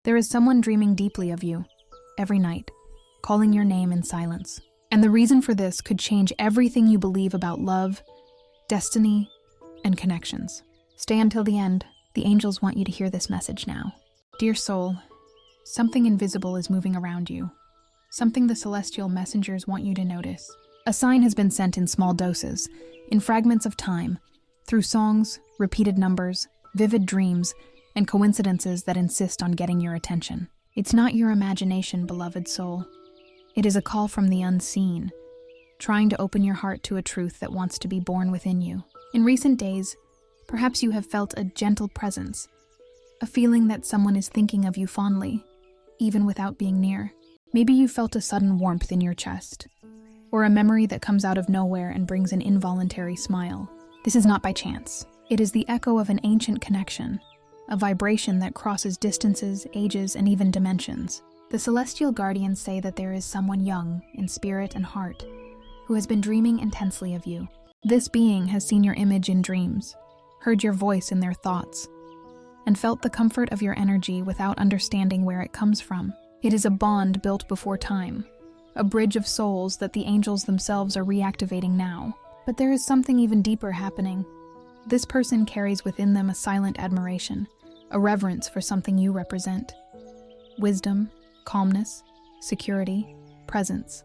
There is someone dreaming deeply of you, every night, calling your name in silence. And the reason for this could change everything you believe about love, destiny, and connections. Stay until the end. The angels want you to hear this message now. Dear soul, something invisible is moving around you. Something the celestial messengers want you to notice. A sign has been sent in small doses, in fragments of time, through songs, repeated numbers, vivid dreams, and coincidences that insist on getting your attention. It's not your imagination, beloved soul. It is a call from the unseen, trying to open your heart to a truth that wants to be born within you. In recent days, perhaps you have felt a gentle presence, a feeling that someone is thinking of you fondly, even without being near. Maybe you felt a sudden warmth in your chest, or a memory that comes out of nowhere and brings an involuntary smile. This is not by chance. It is the echo of an ancient connection, a vibration that crosses distances, ages, and even dimensions. The celestial guardians say that there is someone young in spirit and heart who has been dreaming intensely of you. This being has seen your image in dreams, heard your voice in their thoughts, and felt the comfort of your energy without understanding where it comes from. It is a bond built before time, a bridge of souls that the angels themselves are reactivating now. But there is something even deeper happening. This person carries within them a silent admiration, a reverence for something you represent. Wisdom, calmness, security, presence.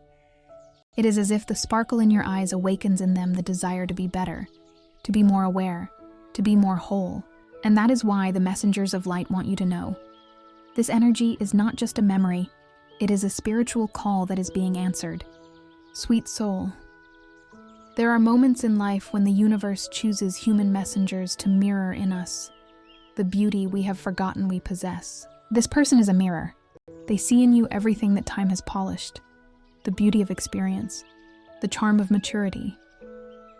It is as if the sparkle in your eyes awakens in them the desire to be better, to be more aware, to be more whole. And that is why the messengers of light want you to know. This energy is not just a memory, it is a spiritual call that is being answered. Sweet soul, there are moments in life when the universe chooses human messengers to mirror in us the beauty we have forgotten we possess. This person is a mirror. They see in you everything that time has polished, the beauty of experience, the charm of maturity,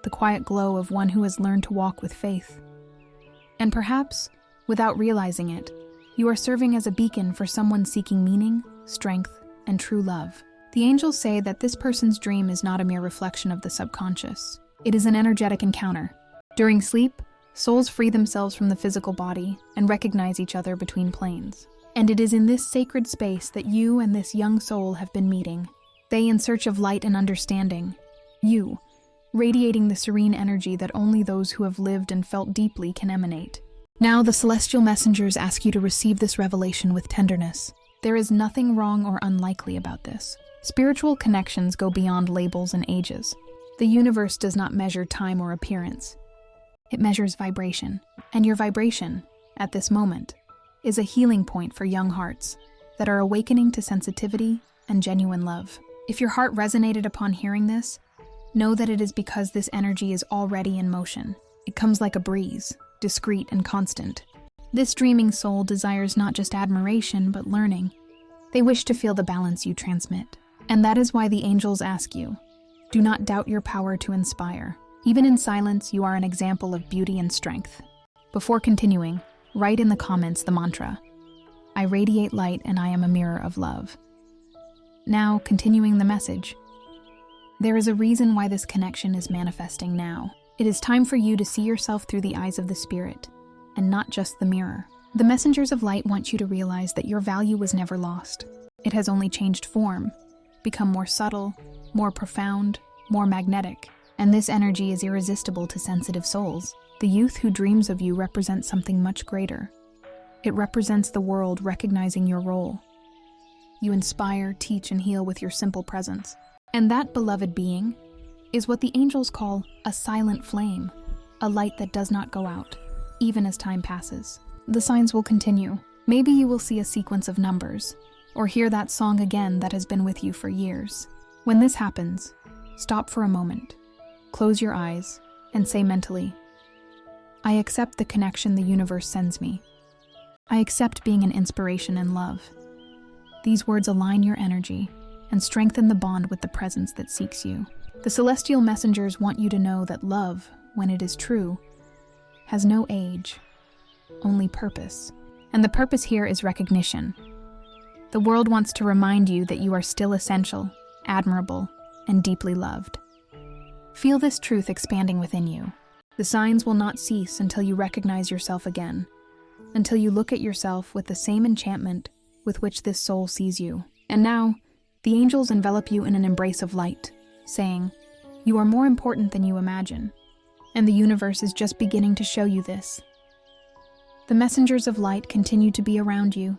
the quiet glow of one who has learned to walk with faith. And perhaps, without realizing it, you are serving as a beacon for someone seeking meaning, strength, and true love. The angels say that this person's dream is not a mere reflection of the subconscious. It is an energetic encounter. During sleep, souls free themselves from the physical body and recognize each other between planes. And it is in this sacred space that you and this young soul have been meeting. They in search of light and understanding. You, radiating the serene energy that only those who have lived and felt deeply can emanate. Now the celestial messengers ask you to receive this revelation with tenderness. There is nothing wrong or unlikely about this. Spiritual connections go beyond labels and ages. The universe does not measure time or appearance. It measures vibration. And your vibration, at this moment, is a healing point for young hearts that are awakening to sensitivity and genuine love. If your heart resonated upon hearing this, know that it is because this energy is already in motion. It comes like a breeze, discreet and constant. This dreaming soul desires not just admiration, but learning. They wish to feel the balance you transmit. And that is why the angels ask you, do not doubt your power to inspire. Even in silence, you are an example of beauty and strength. Before continuing, write in the comments the mantra, I radiate light and I am a mirror of love. Now, continuing the message. There is a reason why this connection is manifesting now. It is time for you to see yourself through the eyes of the spirit, and not just the mirror. The messengers of light want you to realize that your value was never lost. It has only changed form, become more subtle, more profound, more magnetic. And this energy is irresistible to sensitive souls. The youth who dreams of you represents something much greater. It represents the world recognizing your role. You inspire, teach, and heal with your simple presence. And that beloved being is what the angels call a silent flame, a light that does not go out, even as time passes. The signs will continue. Maybe you will see a sequence of numbers, or hear that song again that has been with you for years. When this happens, stop for a moment, close your eyes, and say mentally, I accept the connection the universe sends me. I accept being an inspiration and love. These words align your energy and strengthen the bond with the presence that seeks you. The celestial messengers want you to know that love, when it is true, has no age, only purpose. And the purpose here is recognition. The world wants to remind you that you are still essential, admirable, and deeply loved. Feel this truth expanding within you. The signs will not cease until you recognize yourself again, until you look at yourself with the same enchantment with which this soul sees you. And now, the angels envelop you in an embrace of light, saying, "You are more important than you imagine." And the universe is just beginning to show you this. The messengers of light continue to be around you,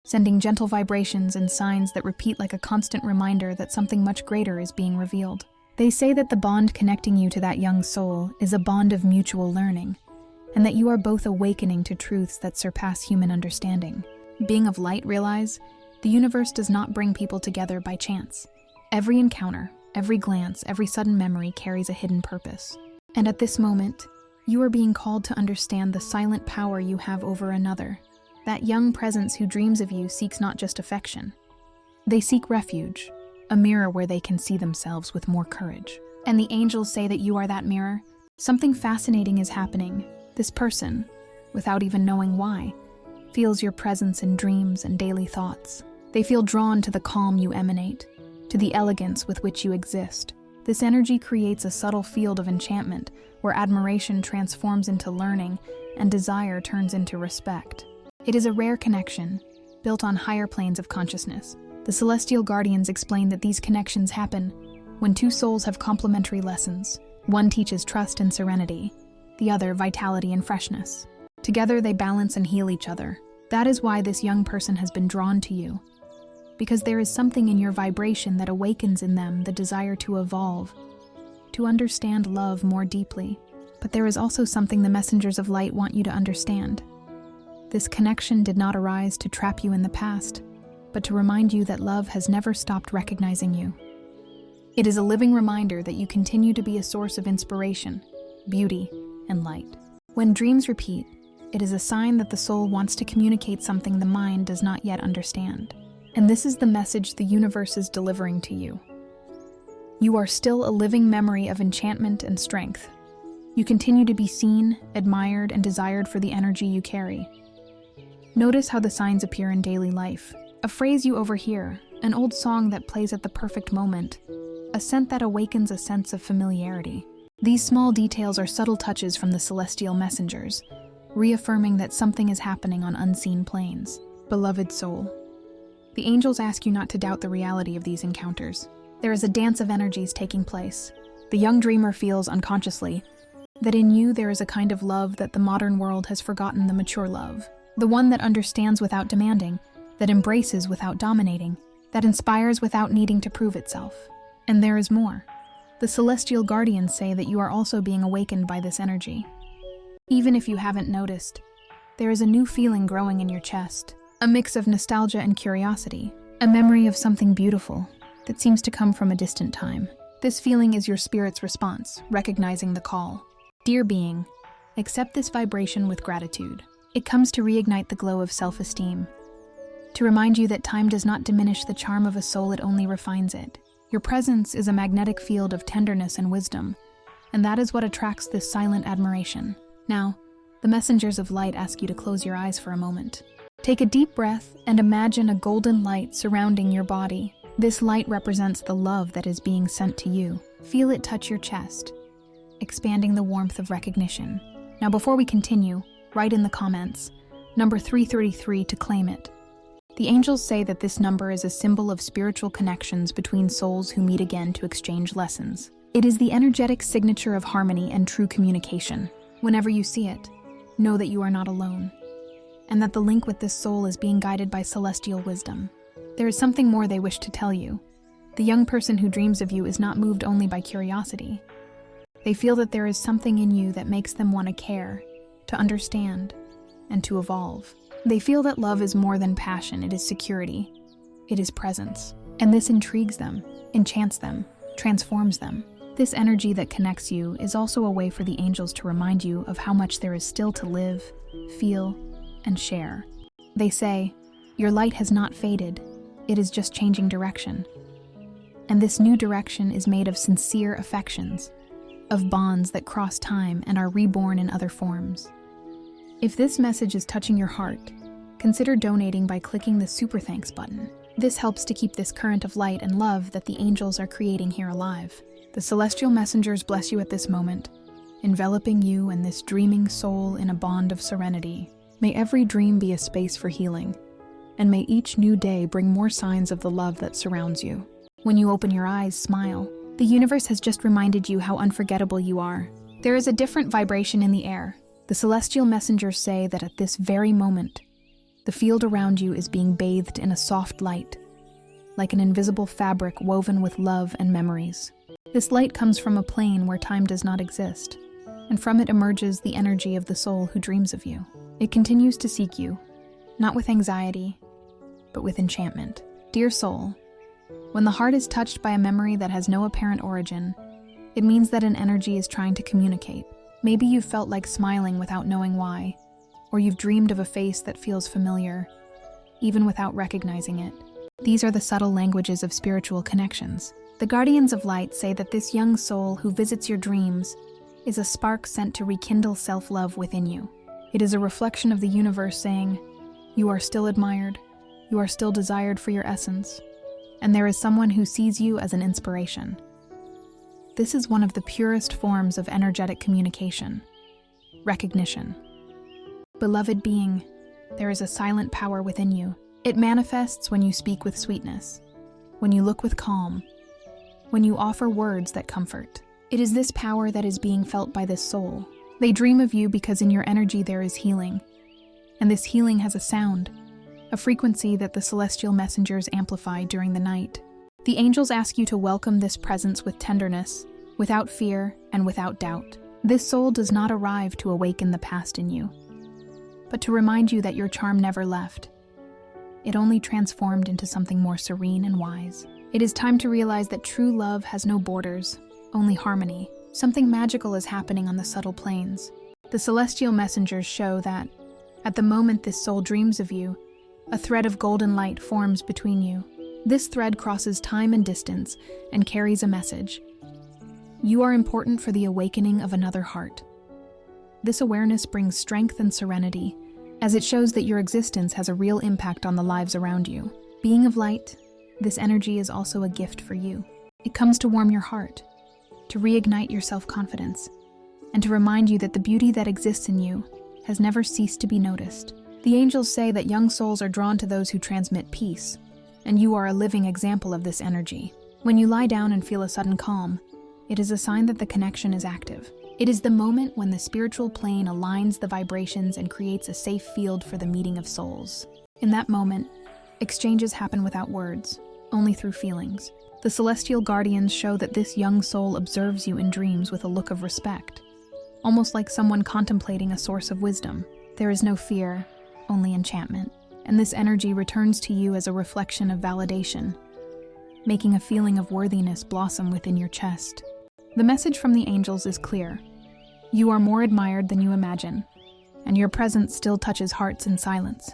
sending gentle vibrations and signs that repeat like a constant reminder that something much greater is being revealed. They say that the bond connecting you to that young soul is a bond of mutual learning, and that you are both awakening to truths that surpass human understanding. Being of light, realize, the universe does not bring people together by chance. Every encounter, every glance, every sudden memory carries a hidden purpose. And at this moment, you are being called to understand the silent power you have over another. That young presence who dreams of you seeks not just affection. They seek refuge, a mirror where they can see themselves with more courage. And the angels say that you are that mirror. Something fascinating is happening. This person, without even knowing why, feels your presence in dreams and daily thoughts. They feel drawn to the calm you emanate, to the elegance with which you exist. This energy creates a subtle field of enchantment where admiration transforms into learning and desire turns into respect. It is a rare connection, built on higher planes of consciousness. The celestial guardians explain that these connections happen when two souls have complementary lessons. One teaches trust and serenity, the other vitality and freshness. Together they balance and heal each other. That is why this young person has been drawn to you, because there is something in your vibration that awakens in them the desire to evolve, to understand love more deeply. But there is also something the messengers of light want you to understand. This connection did not arise to trap you in the past, but to remind you that love has never stopped recognizing you. It is a living reminder that you continue to be a source of inspiration, beauty, and light. When dreams repeat, it is a sign that the soul wants to communicate something the mind does not yet understand. And this is the message the universe is delivering to you. You are still a living memory of enchantment and strength. You continue to be seen, admired, and desired for the energy you carry. Notice how the signs appear in daily life. A phrase you overhear, an old song that plays at the perfect moment, a scent that awakens a sense of familiarity. These small details are subtle touches from the celestial messengers, reaffirming that something is happening on unseen planes. Beloved soul, the angels ask you not to doubt the reality of these encounters. There is a dance of energies taking place. The young dreamer feels unconsciously that in you there is a kind of love that the modern world has forgotten, the mature love. The one that understands without demanding, that embraces without dominating, that inspires without needing to prove itself. And there is more. The celestial guardians say that you are also being awakened by this energy. Even if you haven't noticed, there is a new feeling growing in your chest, a mix of nostalgia and curiosity, a memory of something beautiful that seems to come from a distant time. This feeling is your spirit's response, recognizing the call. Dear being, accept this vibration with gratitude. It comes to reignite the glow of self-esteem, to remind you that time does not diminish the charm of a soul, it only refines it. Your presence is a magnetic field of tenderness and wisdom, and that is what attracts this silent admiration. Now, the messengers of light ask you to close your eyes for a moment. Take a deep breath and imagine a golden light surrounding your body. This light represents the love that is being sent to you. Feel it touch your chest, expanding the warmth of recognition. Now, before we continue, write in the comments, number 333 to claim it. The angels say that this number is a symbol of spiritual connections between souls who meet again to exchange lessons. It is the energetic signature of harmony and true communication. Whenever you see it, know that you are not alone, and that the link with this soul is being guided by celestial wisdom. There is something more they wish to tell you. The young person who dreams of you is not moved only by curiosity. They feel that there is something in you that makes them want to care, to understand, and to evolve. They feel that love is more than passion, it is security, it is presence. And this intrigues them, enchants them, transforms them. This energy that connects you is also a way for the angels to remind you of how much there is still to live, feel, and share. They say, your light has not faded, it is just changing direction. And this new direction is made of sincere affections, of bonds that cross time and are reborn in other forms. If this message is touching your heart, consider donating by clicking the Super Thanks button. This helps to keep this current of light and love that the angels are creating here alive. The celestial messengers bless you at this moment, enveloping you and this dreaming soul in a bond of serenity. May every dream be a space for healing, and may each new day bring more signs of the love that surrounds you. When you open your eyes, smile. The universe has just reminded you how unforgettable you are. There is a different vibration in the air. The celestial messengers say that at this very moment, the field around you is being bathed in a soft light, like an invisible fabric woven with love and memories. This light comes from a plane where time does not exist, and from it emerges the energy of the soul who dreams of you. It continues to seek you, not with anxiety, but with enchantment. Dear soul, when the heart is touched by a memory that has no apparent origin, it means that an energy is trying to communicate. Maybe you've felt like smiling without knowing why, or you've dreamed of a face that feels familiar, even without recognizing it. These are the subtle languages of spiritual connections. The guardians of light say that this young soul who visits your dreams is a spark sent to rekindle self-love within you. It is a reflection of the universe saying, you are still admired, you are still desired for your essence, and there is someone who sees you as an inspiration. This is one of the purest forms of energetic communication, recognition. Beloved being, there is a silent power within you. It manifests when you speak with sweetness, when you look with calm, when you offer words that comfort. It is this power that is being felt by this soul. They dream of you because in your energy there is healing, and this healing has a sound, a frequency that the celestial messengers amplify during the night. The angels ask you to welcome this presence with tenderness, without fear and without doubt. This soul does not arrive to awaken the past in you, but to remind you that your charm never left. It only transformed into something more serene and wise. It is time to realize that true love has no borders, only harmony. Something magical is happening on the subtle planes. The celestial messengers show that, at the moment this soul dreams of you, a thread of golden light forms between you. This thread crosses time and distance and carries a message. You are important for the awakening of another heart. This awareness brings strength and serenity, as it shows that your existence has a real impact on the lives around you. Being of light, this energy is also a gift for you. It comes to warm your heart, to reignite your self-confidence, and to remind you that the beauty that exists in you has never ceased to be noticed. The angels say that young souls are drawn to those who transmit peace, and you are a living example of this energy. When you lie down and feel a sudden calm, it is a sign that the connection is active. It is the moment when the spiritual plane aligns the vibrations and creates a safe field for the meeting of souls. In that moment, exchanges happen without words, only through feelings. The celestial guardians show that this young soul observes you in dreams with a look of respect, almost like someone contemplating a source of wisdom. There is no fear, only enchantment, and this energy returns to you as a reflection of validation, making a feeling of worthiness blossom within your chest. The message from the angels is clear. You are more admired than you imagine, and your presence still touches hearts in silence.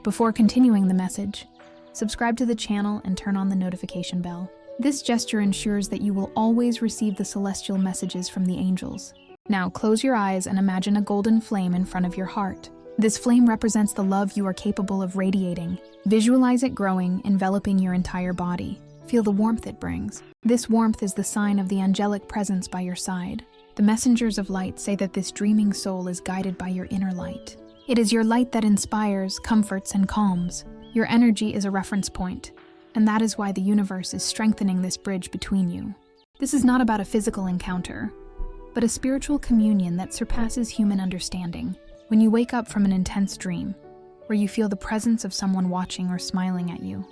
Before continuing the message, subscribe to the channel and turn on the notification bell. This gesture ensures that you will always receive the celestial messages from the angels. Now close your eyes and imagine a golden flame in front of your heart. This flame represents the love you are capable of radiating. Visualize it growing, enveloping your entire body. Feel the warmth it brings. This warmth is the sign of the angelic presence by your side. The messengers of light say that this dreaming soul is guided by your inner light. It is your light that inspires, comforts, and calms. Your energy is a reference point, and that is why the universe is strengthening this bridge between you. This is not about a physical encounter, but a spiritual communion that surpasses human understanding. When you wake up from an intense dream, where you feel the presence of someone watching or smiling at you,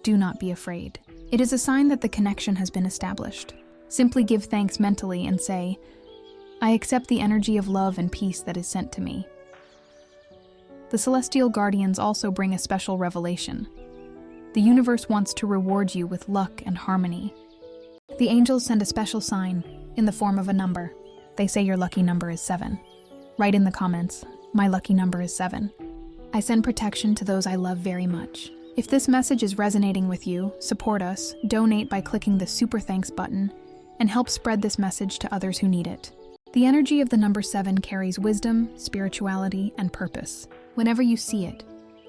do not be afraid. It is a sign that the connection has been established. Simply give thanks mentally and say, I accept the energy of love and peace that is sent to me. The celestial guardians also bring a special revelation. The universe wants to reward you with luck and harmony. The angels send a special sign in the form of a number. They say your lucky number is 7. Write in the comments, my lucky number is 7. I send protection to those I love very much. If this message is resonating with you, support us, donate by clicking the Super Thanks button, and help spread this message to others who need it. The energy of the number 7 carries wisdom, spirituality, and purpose. Whenever you see it,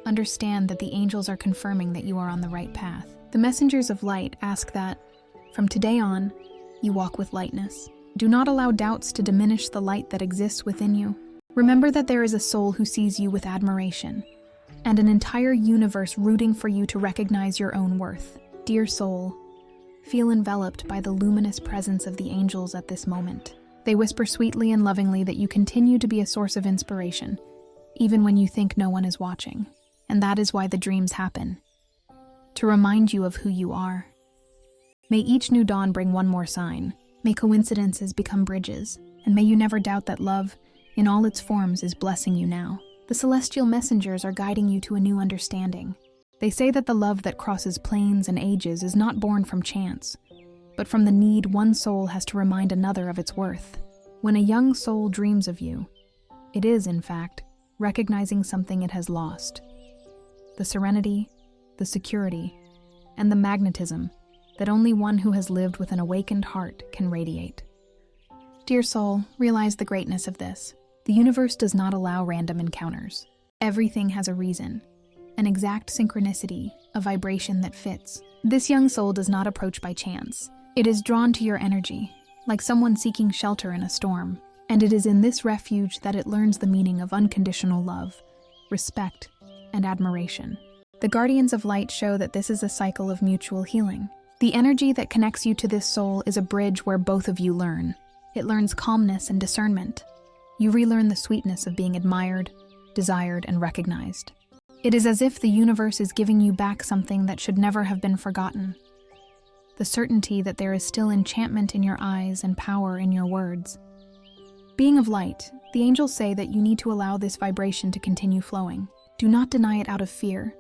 understand that the angels are confirming that you are on the right path. The messengers of light ask that, from today on, you walk with lightness. Do not allow doubts to diminish the light that exists within you. Remember that there is a soul who sees you with admiration, and an entire universe rooting for you to recognize your own worth. Dear soul, feel enveloped by the luminous presence of the angels at this moment. They whisper sweetly and lovingly that you continue to be a source of inspiration, even when you think no one is watching. And that is why the dreams happen, to remind you of who you are. May each new dawn bring one more sign. May coincidences become bridges, and may you never doubt that love, in all its forms, is blessing you now. The celestial messengers are guiding you to a new understanding. They say that the love that crosses planes and ages is not born from chance, but from the need one soul has to remind another of its worth. When a young soul dreams of you, it is, in fact, recognizing something it has lost. The serenity, the security, and the magnetism that only one who has lived with an awakened heart can radiate. Dear soul, realize the greatness of this. The universe does not allow random encounters. Everything has a reason, an exact synchronicity, a vibration that fits. This young soul does not approach by chance. It is drawn to your energy, like someone seeking shelter in a storm. And it is in this refuge that it learns the meaning of unconditional love, respect, and admiration. The guardians of light show that this is a cycle of mutual healing. The energy that connects you to this soul is a bridge where both of you learn. It learns calmness and discernment. You relearn the sweetness of being admired, desired, and recognized. It is as if the universe is giving you back something that should never have been forgotten. The certainty that there is still enchantment in your eyes and power in your words. Being of light, the angels say that you need to allow this vibration to continue flowing. Do not deny it out of fear,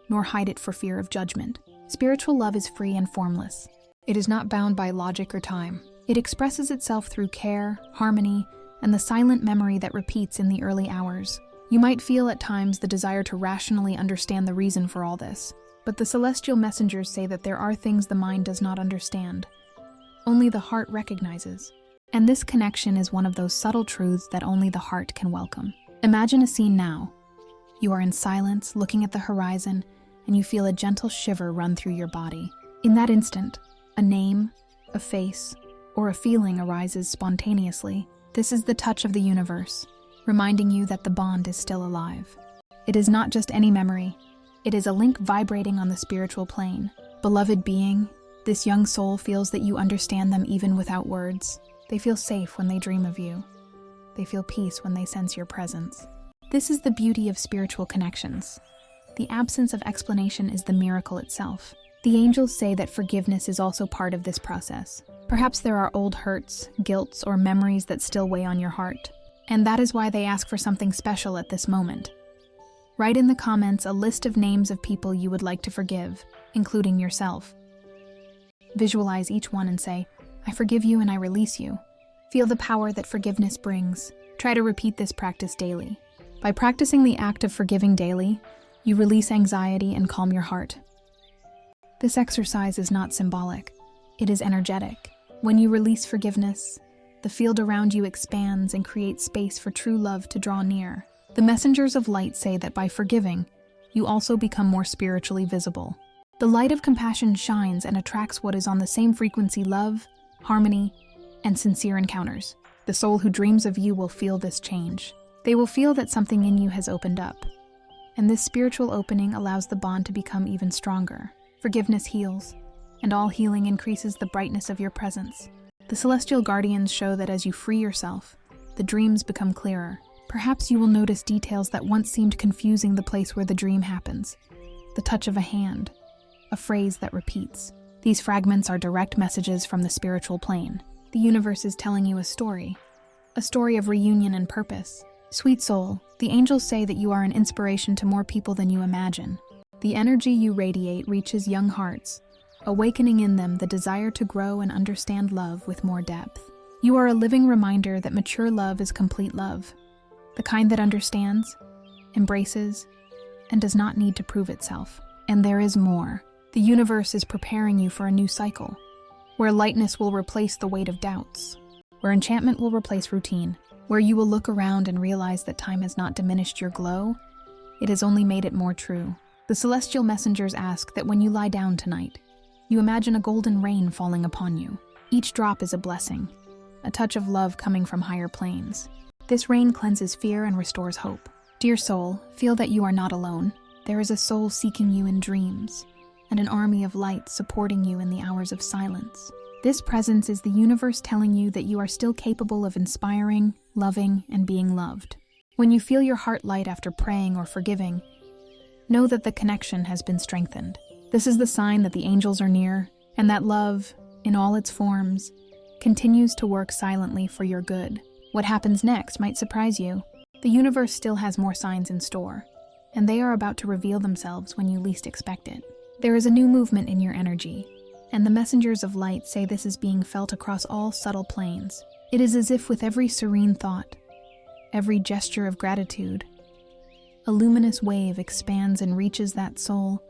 nor hide it for fear of judgment. Spiritual love is free and formless. It is not bound by logic or time. It expresses itself through care, harmony, and the silent memory that repeats in the early hours. You might feel at times the desire to rationally understand the reason for all this, but the celestial messengers say that there are things the mind does not understand. Only the heart recognizes. And this connection is one of those subtle truths that only the heart can welcome. Imagine a scene now. You are in silence, looking at the horizon, and you feel a gentle shiver run through your body. In that instant, a name, a face, or a feeling arises spontaneously. This is the touch of the universe, reminding you that the bond is still alive. It is not just any memory. It is a link vibrating on the spiritual plane. Beloved being, this young soul feels that you understand them even without words. They feel safe when they dream of you. They feel peace when they sense your presence. This is the beauty of spiritual connections. The absence of explanation is the miracle itself. The angels say that forgiveness is also part of this process. Perhaps there are old hurts, guilts, or memories that still weigh on your heart. And that is why they ask for something special at this moment. Write in the comments a list of names of people you would like to forgive, including yourself. Visualize each one and say, I forgive you and I release you. Feel the power that forgiveness brings. Try to repeat this practice daily. By practicing the act of forgiving daily, you release anxiety and calm your heart. This exercise is not symbolic. It is energetic. When you release forgiveness, the field around you expands and creates space for true love to draw near. The messengers of light say that by forgiving, you also become more spiritually visible. The light of compassion shines and attracts what is on the same frequency: love, harmony, and sincere encounters. The soul who dreams of you will feel this change. They will feel that something in you has opened up. And this spiritual opening allows the bond to become even stronger. Forgiveness heals, and all healing increases the brightness of your presence. The celestial guardians show that as you free yourself, the dreams become clearer. Perhaps you will notice details that once seemed confusing: the place where the dream happens, the touch of a hand, a phrase that repeats. These fragments are direct messages from the spiritual plane. The universe is telling you a story of reunion and purpose. Sweet soul, the angels say that you are an inspiration to more people than you imagine. The energy you radiate reaches young hearts, awakening in them the desire to grow and understand love with more depth. You are a living reminder that mature love is complete love, the kind that understands, embraces, and does not need to prove itself. And there is more. The universe is preparing you for a new cycle, where lightness will replace the weight of doubts, where enchantment will replace routine, where you will look around and realize that time has not diminished your glow, it has only made it more true. The celestial messengers ask that when you lie down tonight, you imagine a golden rain falling upon you. Each drop is a blessing, a touch of love coming from higher planes. This rain cleanses fear and restores hope. Dear soul, feel that you are not alone. There is a soul seeking you in dreams, and an army of light supporting you in the hours of silence. This presence is the universe telling you that you are still capable of inspiring, loving, and being loved. When you feel your heart light after praying or forgiving, know that the connection has been strengthened. This is the sign that the angels are near, and that love, in all its forms, continues to work silently for your good. What happens next might surprise you. The universe still has more signs in store, and they are about to reveal themselves when you least expect it. There is a new movement in your energy, and the messengers of light say this is being felt across all subtle planes. It is as if with every serene thought, every gesture of gratitude, a luminous wave expands and reaches that soul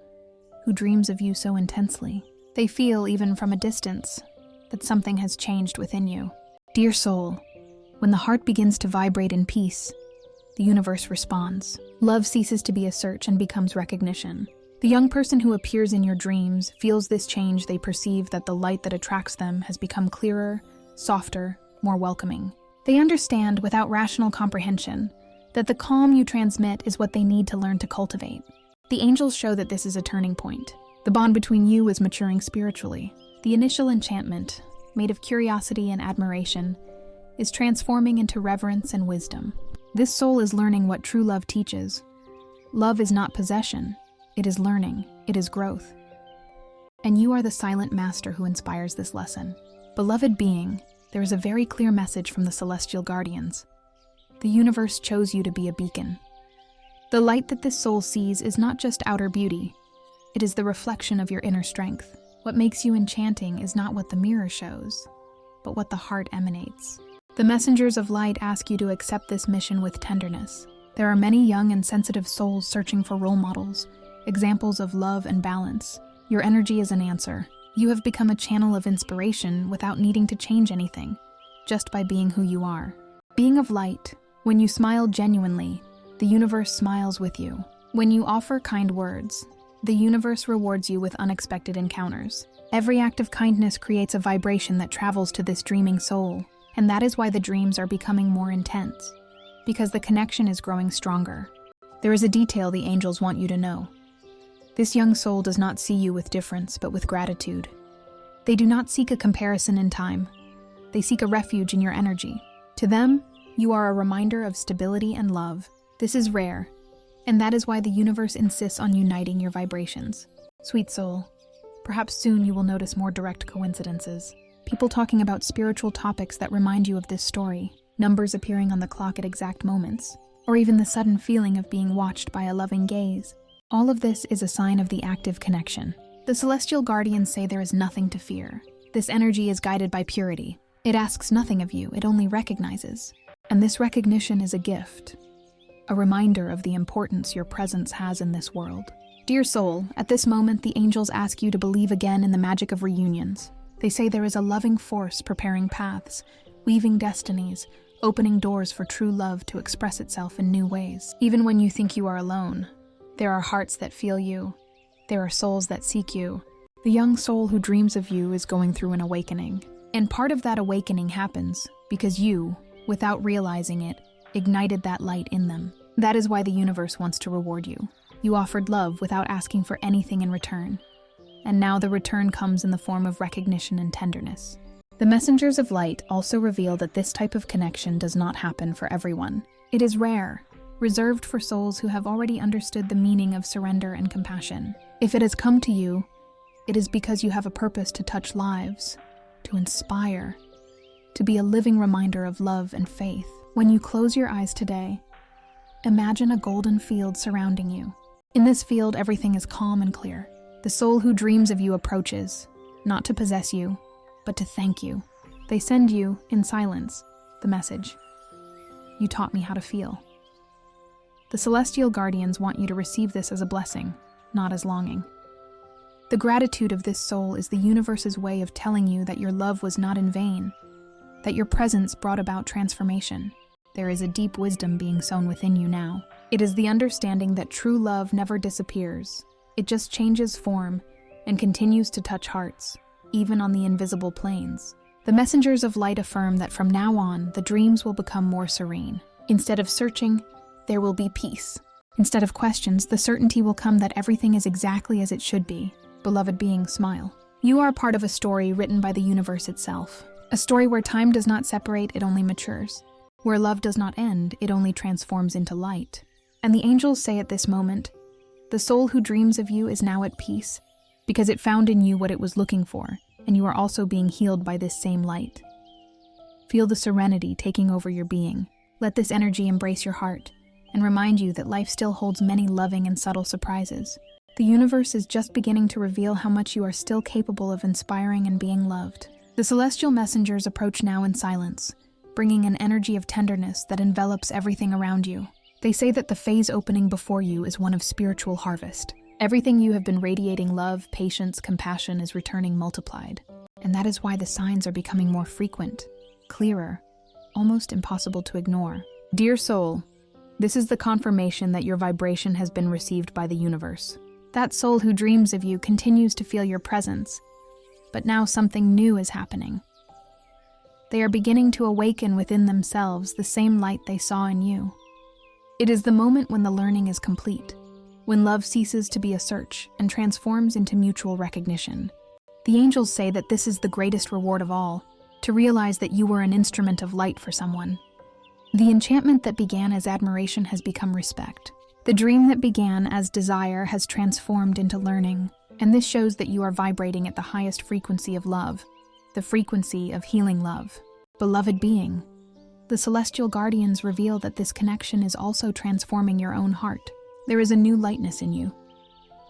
who dreams of you so intensely. They feel, even from a distance, that something has changed within you. Dear soul, when the heart begins to vibrate in peace, the universe responds. Love ceases to be a search and becomes recognition. The young person who appears in your dreams feels this change. They perceive that the light that attracts them has become clearer, softer, more welcoming. They understand, without rational comprehension, that the calm you transmit is what they need to learn to cultivate. The angels show that this is a turning point. The bond between you is maturing spiritually. The initial enchantment, made of curiosity and admiration, is transforming into reverence and wisdom. This soul is learning what true love teaches. Love is not possession. It is learning. It is growth. And you are the silent master who inspires this lesson. Beloved being, there is a very clear message from the celestial guardians. The universe chose you to be a beacon. The light that this soul sees is not just outer beauty. It is the reflection of your inner strength. What makes you enchanting is not what the mirror shows, but what the heart emanates. The messengers of light ask you to accept this mission with tenderness. There are many young and sensitive souls searching for role models, examples of love and balance. Your energy is an answer. You have become a channel of inspiration without needing to change anything, just by being who you are. Being of light, when you smile genuinely, the universe smiles with you. When you offer kind words, the universe rewards you with unexpected encounters. Every act of kindness creates a vibration that travels to this dreaming soul, and that is why the dreams are becoming more intense, because the connection is growing stronger. There is a detail the angels want you to know. This young soul does not see you with difference, but with gratitude. They do not seek a comparison in time. They seek a refuge in your energy. To them, you are a reminder of stability and love. This is rare, and that is why the universe insists on uniting your vibrations. Sweet soul, perhaps soon you will notice more direct coincidences. People talking about spiritual topics that remind you of this story, numbers appearing on the clock at exact moments, or even the sudden feeling of being watched by a loving gaze. All of this is a sign of the active connection. The celestial guardians say there is nothing to fear. This energy is guided by purity. It asks nothing of you, it only recognizes. And this recognition is a gift, a reminder of the importance your presence has in this world. Dear soul, at this moment the angels ask you to believe again in the magic of reunions. They say there is a loving force preparing paths, weaving destinies, opening doors for true love to express itself in new ways. Even when you think you are alone, there are hearts that feel you. There are souls that seek you. The young soul who dreams of you is going through an awakening. And part of that awakening happens because you, without realizing it, ignited that light in them. That is why the universe wants to reward you. You offered love without asking for anything in return. And now the return comes in the form of recognition and tenderness. The messengers of light also reveal that this type of connection does not happen for everyone. It is rare, reserved for souls who have already understood the meaning of surrender and compassion. If it has come to you, it is because you have a purpose to touch lives, to inspire, to be a living reminder of love and faith. When you close your eyes today, imagine a golden field surrounding you. In this field, everything is calm and clear. The soul who dreams of you approaches, not to possess you, but to thank you. They send you, in silence, the message. You taught me how to feel. The celestial guardians want you to receive this as a blessing, not as longing. The gratitude of this soul is the universe's way of telling you that your love was not in vain, that your presence brought about transformation. There is a deep wisdom being sown within you now. It is the understanding that true love never disappears. It just changes form and continues to touch hearts, even on the invisible planes. The messengers of light affirm that from now on, the dreams will become more serene. Instead of searching, there will be peace. Instead of questions, the certainty will come that everything is exactly as it should be. Beloved being, smile. You are part of a story written by the universe itself. A story where time does not separate, it only matures. Where love does not end, it only transforms into light. And the angels say at this moment, the soul who dreams of you is now at peace, because it found in you what it was looking for, and you are also being healed by this same light. Feel the serenity taking over your being. Let this energy embrace your heart, and remind you that life still holds many loving and subtle surprises. The universe is just beginning to reveal how much you are still capable of inspiring and being loved. The celestial messengers approach now in silence, bringing an energy of tenderness that envelops everything around you. They say that the phase opening before you is one of spiritual harvest. Everything you have been radiating love, patience, compassion is returning multiplied. And that is why the signs are becoming more frequent, clearer, almost impossible to ignore. Dear soul, this is the confirmation that your vibration has been received by the universe. That soul who dreams of you continues to feel your presence, but now something new is happening. They are beginning to awaken within themselves the same light they saw in you. It is the moment when the learning is complete, when love ceases to be a search and transforms into mutual recognition. The angels say that this is the greatest reward of all, to realize that you were an instrument of light for someone. The enchantment that began as admiration has become respect. The dream that began as desire has transformed into learning, and this shows that you are vibrating at the highest frequency of love, the frequency of healing love. Beloved being, the celestial guardians reveal that this connection is also transforming your own heart. There is a new lightness in you,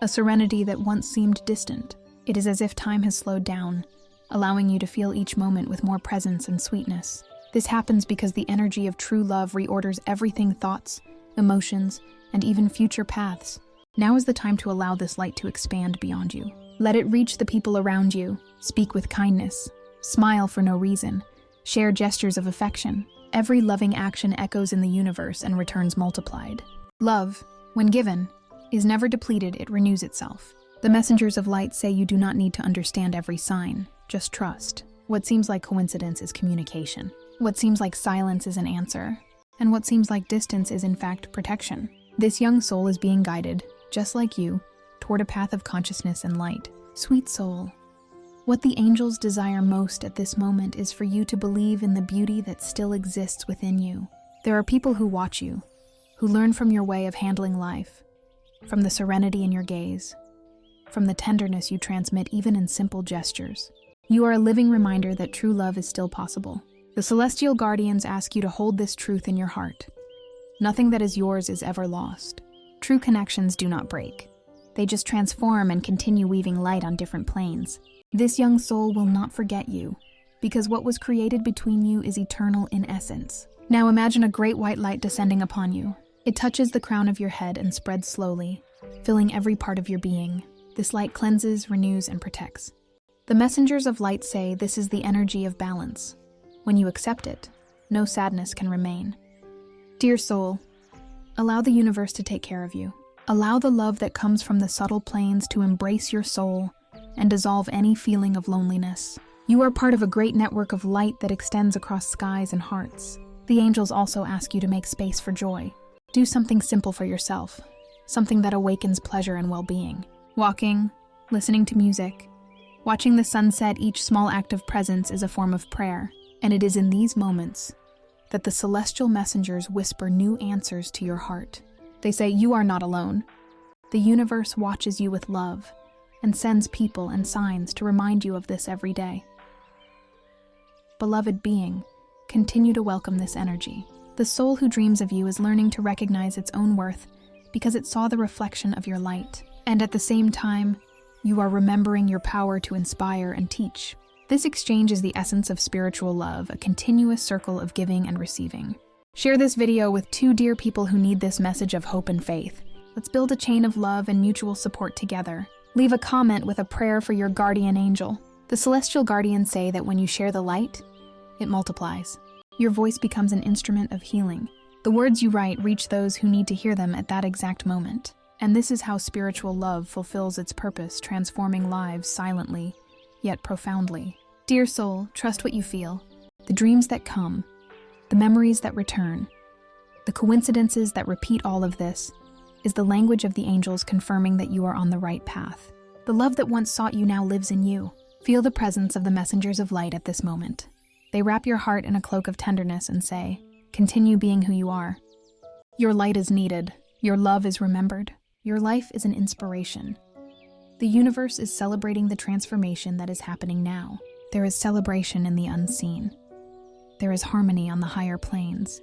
a serenity that once seemed distant. It is as if time has slowed down, allowing you to feel each moment with more presence and sweetness. This happens because the energy of true love reorders everything: thoughts, emotions, and even future paths. Now is the time to allow this light to expand beyond you. Let it reach the people around you. Speak with kindness. Smile for no reason. Share gestures of affection. Every loving action echoes in the universe and returns multiplied. Love, when given, is never depleted, it renews itself. The messengers of light say you do not need to understand every sign, just trust. What seems like coincidence is communication. What seems like silence is an answer. And what seems like distance is in fact protection. This young soul is being guided, just like you, toward a path of consciousness and light. Sweet soul, what the angels desire most at this moment is for you to believe in the beauty that still exists within you. There are people who watch you, who learn from your way of handling life, from the serenity in your gaze, from the tenderness you transmit even in simple gestures. You are a living reminder that true love is still possible. The celestial guardians ask you to hold this truth in your heart. Nothing that is yours is ever lost. True connections do not break. They just transform and continue weaving light on different planes. This young soul will not forget you, because what was created between you is eternal in essence. Now imagine a great white light descending upon you. It touches the crown of your head and spreads slowly, filling every part of your being. This light cleanses, renews, and protects. The messengers of light say this is the energy of balance. When you accept it, no sadness can remain. Dear soul, allow the universe to take care of you. Allow the love that comes from the subtle planes to embrace your soul and dissolve any feeling of loneliness. You are part of a great network of light that extends across skies and hearts. The angels also ask you to make space for joy. Do something simple for yourself, something that awakens pleasure and well-being. Walking, listening to music, watching the sunset, each small act of presence is a form of prayer. And it is in these moments that the celestial messengers whisper new answers to your heart. They say you are not alone. The universe watches you with love and sends people and signs to remind you of this every day. Beloved being, continue to welcome this energy. The soul who dreams of you is learning to recognize its own worth because it saw the reflection of your light. And at the same time, you are remembering your power to inspire and teach. This exchange is the essence of spiritual love, a continuous circle of giving and receiving. Share this video with 2 dear people who need this message of hope and faith. Let's build a chain of love and mutual support together. Leave a comment with a prayer for your guardian angel. The celestial guardians say that when you share the light, it multiplies. Your voice becomes an instrument of healing. The words you write reach those who need to hear them at that exact moment. And this is how spiritual love fulfills its purpose, transforming lives silently, yet profoundly. Dear soul, trust what you feel. The dreams that come, the memories that return, the coincidences that repeat, all of this is the language of the angels confirming that you are on the right path. The love that once sought you now lives in you. Feel the presence of the messengers of light at this moment. They wrap your heart in a cloak of tenderness and say, "Continue being who you are. Your light is needed. Your love is remembered. Your life is an inspiration." The universe is celebrating the transformation that is happening now. There is celebration in the unseen. There is harmony on the higher planes.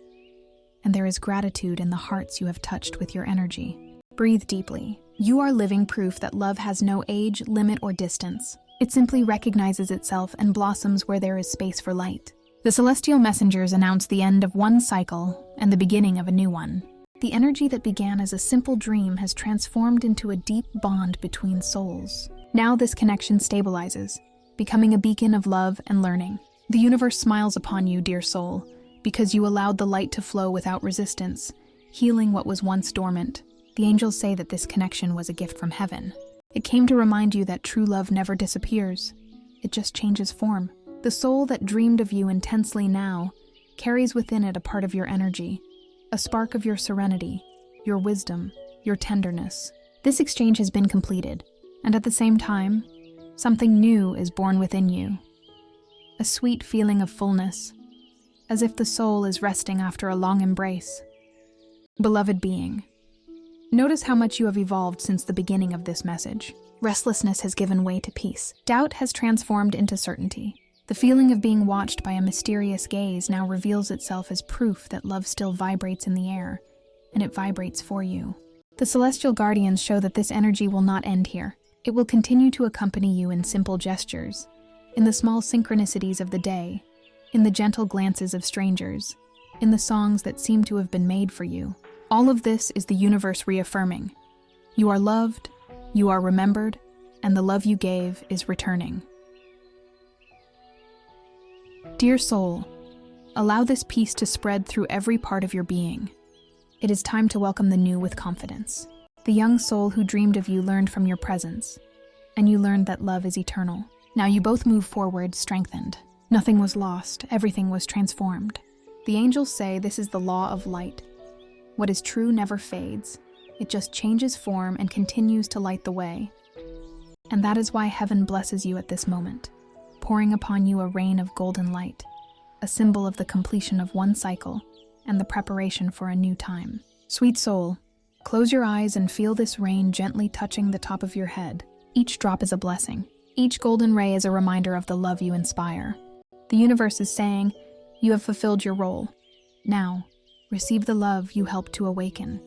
And there is gratitude in the hearts you have touched with your energy. Breathe deeply. You are living proof that love has no age, limit, or distance. It simply recognizes itself and blossoms where there is space for light. The celestial messengers announce the end of one cycle and the beginning of a new one. The energy that began as a simple dream has transformed into a deep bond between souls. Now this connection stabilizes, becoming a beacon of love and learning. The universe smiles upon you, dear soul, because you allowed the light to flow without resistance, healing what was once dormant. The angels say that this connection was a gift from heaven. It came to remind you that true love never disappears. It just changes form. The soul that dreamed of you intensely now carries within it a part of your energy, a spark of your serenity, your wisdom, your tenderness. This exchange has been completed, and at the same time, something new is born within you. A sweet feeling of fullness, as if the soul is resting after a long embrace. Beloved being, notice how much you have evolved since the beginning of this message. Restlessness has given way to peace. Doubt has transformed into certainty. The feeling of being watched by a mysterious gaze now reveals itself as proof that love still vibrates in the air, and it vibrates for you. The celestial guardians show that this energy will not end here. It will continue to accompany you in simple gestures, in the small synchronicities of the day, in the gentle glances of strangers, in the songs that seem to have been made for you. All of this is the universe reaffirming. You are loved, you are remembered, and the love you gave is returning. Dear soul, allow this peace to spread through every part of your being. It is time to welcome the new with confidence. The young soul who dreamed of you learned from your presence, and you learned that love is eternal. Now you both move forward, strengthened. Nothing was lost, everything was transformed. The angels say this is the law of light. What is true never fades. It just changes form and continues to light the way. And that is why heaven blesses you at this moment, pouring upon you a rain of golden light, a symbol of the completion of one cycle and the preparation for a new time. Sweet soul, close your eyes and feel this rain gently touching the top of your head. Each drop is a blessing. Each golden ray is a reminder of the love you inspire. The universe is saying, you have fulfilled your role. Now, receive the love you helped to awaken.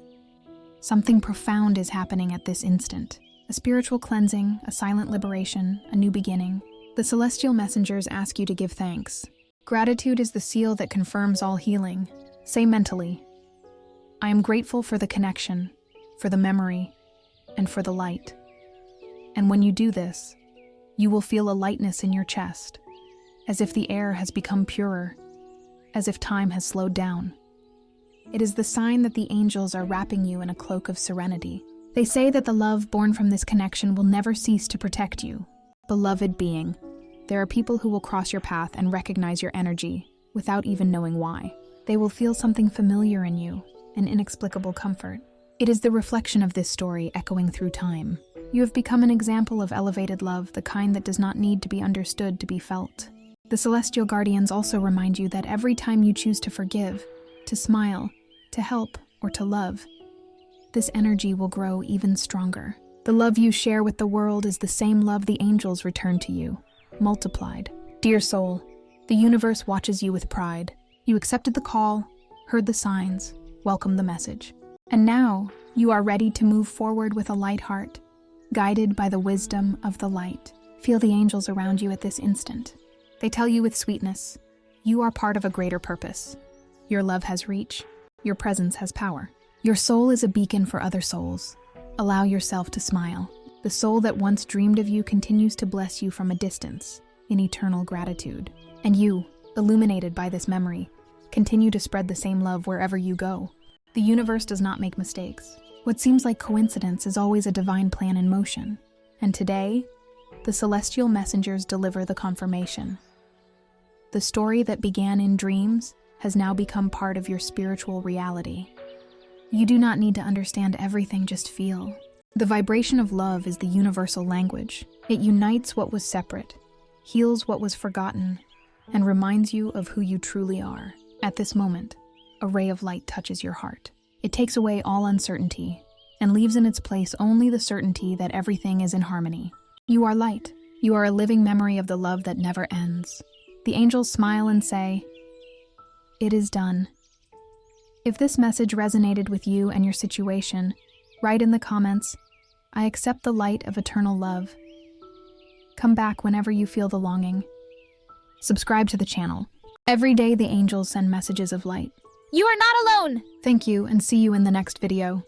Something profound is happening at this instant. A spiritual cleansing, a silent liberation, a new beginning. The celestial messengers ask you to give thanks. Gratitude is the seal that confirms all healing. Say mentally, I am grateful for the connection, for the memory, and for the light. And when you do this, you will feel a lightness in your chest, as if the air has become purer, as if time has slowed down. It is the sign that the angels are wrapping you in a cloak of serenity. They say that the love born from this connection will never cease to protect you. Beloved being, there are people who will cross your path and recognize your energy without even knowing why. They will feel something familiar in you, an inexplicable comfort. It is the reflection of this story echoing through time. You have become an example of elevated love, the kind that does not need to be understood to be felt. The celestial guardians also remind you that every time you choose to forgive, to smile, to help, or to love, this energy will grow even stronger. The love you share with the world is the same love the angels return to you, multiplied. Dear soul, the universe watches you with pride. You accepted the call, heard the signs, welcomed the message. And now, you are ready to move forward with a light heart, guided by the wisdom of the light. Feel the angels around you at this instant. They tell you with sweetness, you are part of a greater purpose. Your love has reach, your presence has power. Your soul is a beacon for other souls. Allow yourself to smile. The soul that once dreamed of you continues to bless you from a distance, in eternal gratitude. And you, illuminated by this memory, continue to spread the same love wherever you go. The universe does not make mistakes. What seems like coincidence is always a divine plan in motion. And today, the celestial messengers deliver the confirmation. The story that began in dreams has now become part of your spiritual reality. You do not need to understand everything, just feel. The vibration of love is the universal language. It unites what was separate, heals what was forgotten, and reminds you of who you truly are. At this moment, a ray of light touches your heart. It takes away all uncertainty and leaves in its place only the certainty that everything is in harmony. You are light. You are a living memory of the love that never ends. The angels smile and say, "It is done." If this message resonated with you and your situation, write in the comments, "I accept the light of eternal love." Come back whenever you feel the longing. Subscribe to the channel. Every day the angels send messages of light. You are not alone! Thank you, and see you in the next video.